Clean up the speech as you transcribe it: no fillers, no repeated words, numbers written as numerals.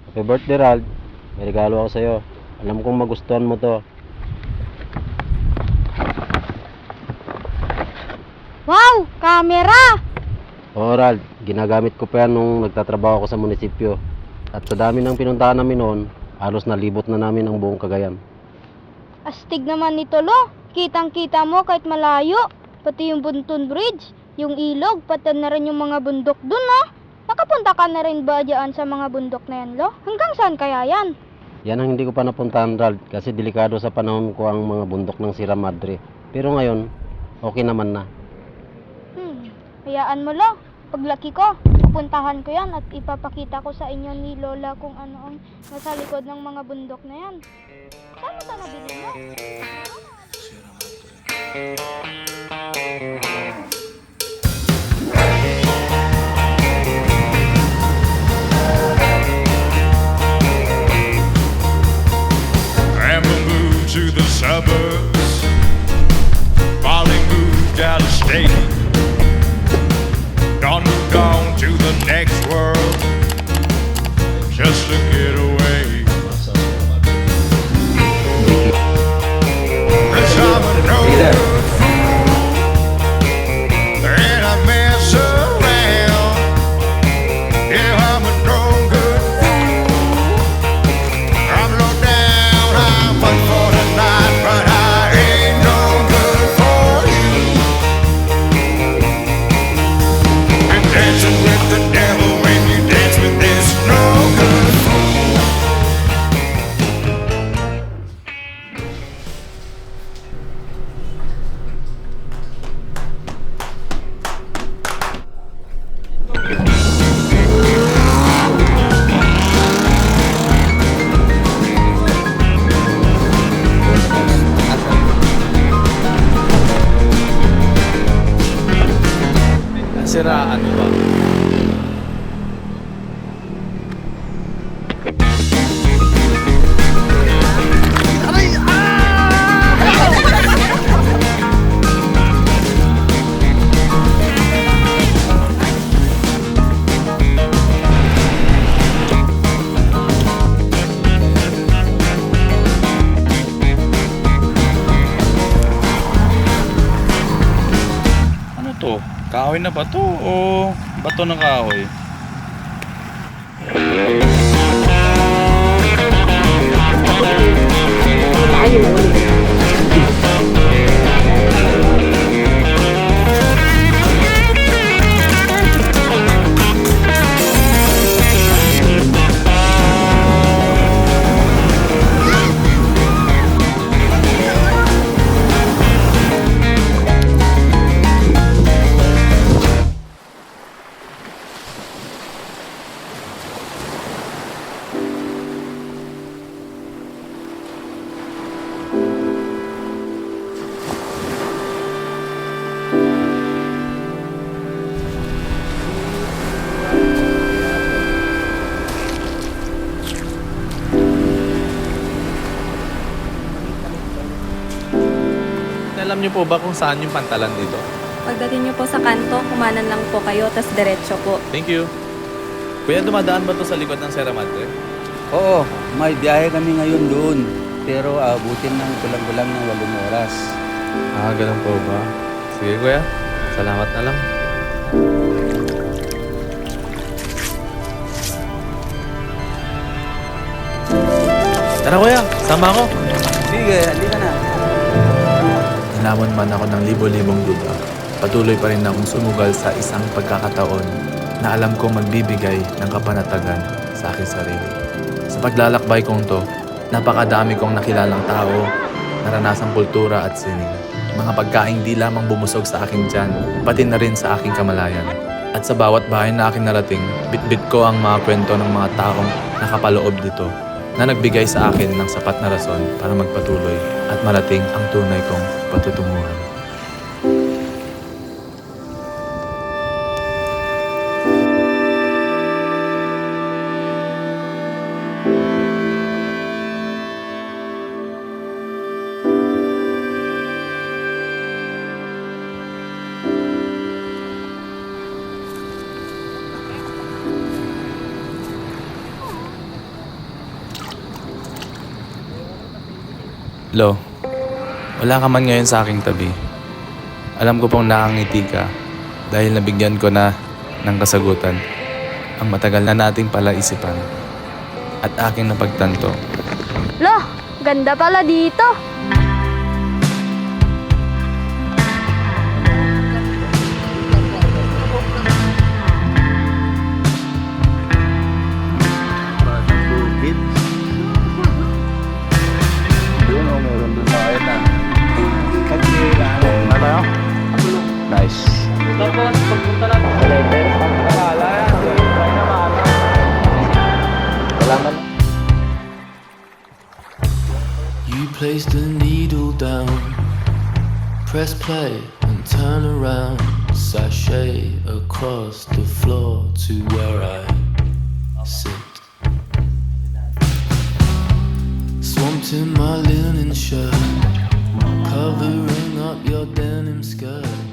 Happy birthday, Rald. May regalo ako sa'yo. Alam kong magustuhan mo to. Wow! Camera! Oo, Rald. Ginagamit ko pa yan nung nagtatrabaho ako sa munisipyo. At sa dami ng pinuntahan namin noon, halos nalibot na namin ang buong Cagayan. Astig naman nito, lo. Kitang-kita mo kahit malayo. Pati yung Buntun Bridge, yung ilog, pati na rin yung mga bundok dun, no? Nakapunta ka na rin ba dyan sa mga bundok na yan, lo? Hanggang saan kaya yan? Yan ang hindi ko pa napuntahan, Rald, kasi delikado sa panahon ko ang mga bundok ng Sierra Madre. Pero ngayon, okay naman na. Hayaan mo, lo. Paglaki ko, pupuntahan ko yan at ipapakita ko sa inyo ni Lola kung ano ang nasa likod ng mga bundok na yan. Saan mo ito nabili mo? Grandma moved to the suburbs. Molly moved out of state. Dawn moved on to the next world just to get away. Cause I'm a no good fool and I mess around. Yeah, I'm a no good fool. I'm low down, I'm one for the night, but I ain't no good for you. And dancing with the devil when you dance with this no good fool. Siraan ba? Ano to? Kahoy na ba to o bato ng kahoy? Alam niyo po ba kung saan yung pantalan dito? Pagdating niyo po sa kanto, kumanan lang po kayo, tas diretso po. Thank you. Kuya, dumadaan ba to sa likod ng Sierra Madre? Oo, may biyahe kami ngayon doon. Pero abutin ng kulang-kulang ng 8 oras. Ah, ganun po ba? Sige kuya, salamat na lang. Tara kuya, sama ako. Sige, halika na. Hinamon man ako ng libo-libong duda, patuloy pa rin akong sumugal sa isang pagkakataon na alam kong magbibigay ng kapanatagan sa aking sarili. Sa paglalakbay kong to, napakadami kong nakilalang tao, naranasang kultura at sining. Mga pagkaing di lamang bumusog sa aking tiyan, pati na rin sa aking kamalayan. At sa bawat bahay na aking narating, bitbit ko ang mga kwento ng mga taong nakapaloob dito na nagbigay sa akin ng sapat na rason para magpatuloy at marating ang tunay kong patutunguhan. Lo, wala ka man ngayon sa aking tabi. Alam ko pong nakangiti ka dahil nabigyan ko na ng kasagutan ang matagal na nating palaisipan at aking napagtanto. Lo, ganda pala dito. You place the needle down, press play and turn around, sashay across the floor to where I sit. Swamped in my linen shirt, covering up your denim skirt.